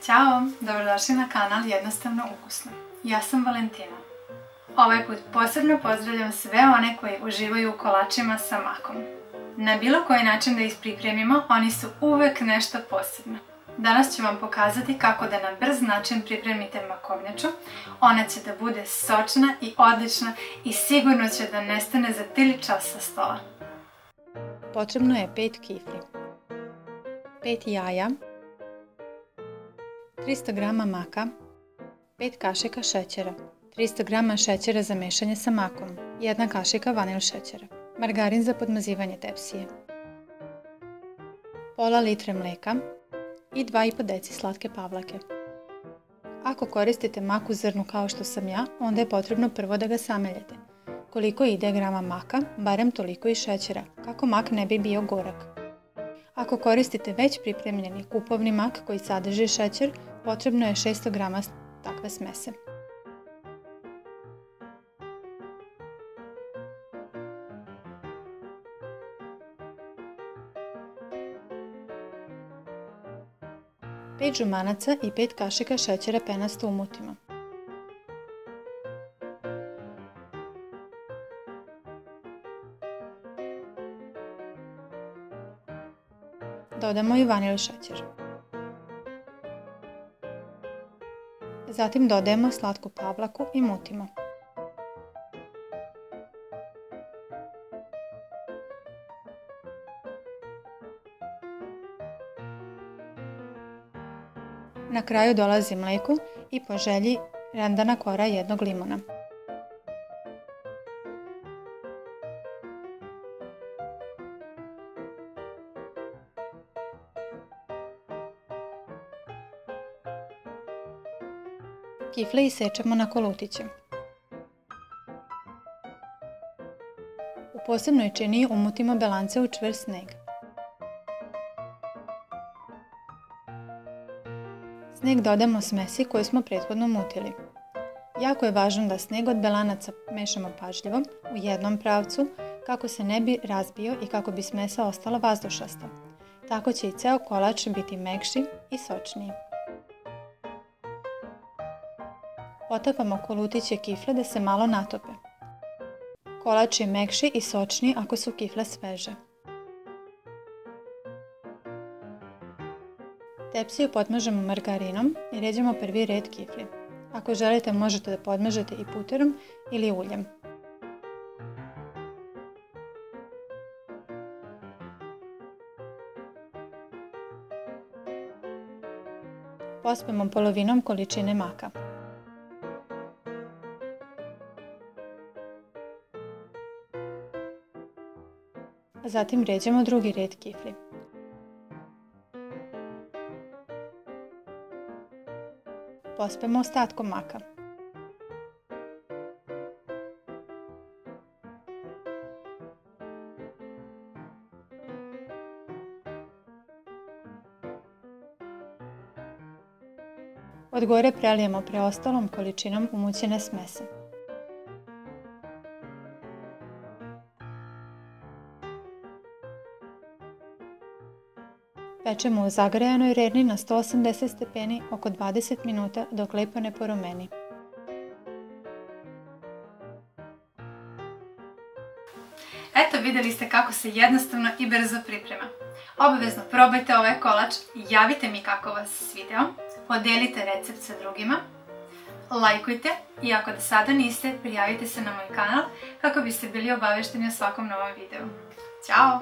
Ćao, dobrodošli na kanal Jednostavno ukusno. Ja sam Valentina. Ovaj put posebno pozdravljam sve one koji uživaju u kolačima sa makom. Na bilo koji način da ih pripremimo, oni su uvek nešto posebno. Danas ću vam pokazati kako da na brz način pripremite makovnjaču. Ona će da bude sočna i odlična i sigurno će da nestane za tili čas sa stola. Potrebno je 5 kifli, 5 jaja, 300 g maka, 5 kašika šećera, 300 g šećera za mešanje sa makom, 1 kašika vanil šećera, margarin za podmazivanje tepsije, pola litre mleka i 2,5 deci slatke pavlake. Ako koristite mak u zrnu kao što sam ja, onda je potrebno prvo da ga sameljete. Koliko ide grama maka, barem toliko i šećera, kako mak ne bi bio gorak. Ako koristite već pripremljeni kupovni mak koji sadrži šećer, potrebno je 600 g takve smese. Pet žumanaca i 5 kašika šećera penasto umutimo. Dodamo i vanil šećer. Zatim dodajemo slatku pavlaku i mutimo. Na kraju dolazi mleko i po želji rendana kora jednog limuna. Kifle isečemo na kolutiće. U posebnoj činiji umutimo belance u čvrst sneg. Sneg dodamo smesi koju smo prethodno mutili. Jako je važno da sneg od belanaca mešamo pažljivo u jednom pravcu kako se ne bi razbio i kako bi smesa ostala vazdušasta. Tako će i ceo kolač biti mekši i sočniji. Potapamo kolutiće kifle da se malo natope. Kolač je mekši i sočniji ako su kifle sveže. Tepsiju podmažemo margarinom i ređamo prvi red kifli. Ako želite možete da podmažete i puterom ili uljem. Pospemo polovinom količine maka. Zatim ređamo drugi red kifli. Pospemo ostatkom maka. Od gore prelijemo preostalom količinom umućene smese. Pečemo u zagrejanoj rerni na 180 stepeni oko 20 minuta dok lepo ne porumeni. Eto, vidjeli ste kako se jednostavno i brzo priprema. Obavezno probajte ovaj kolač, javite mi kako vas svideo, podelite recept sa drugima, lajkujte i ako do sada niste, prijavite se na moj kanal kako biste bili obavešteni o svakom novom videu. Ćao!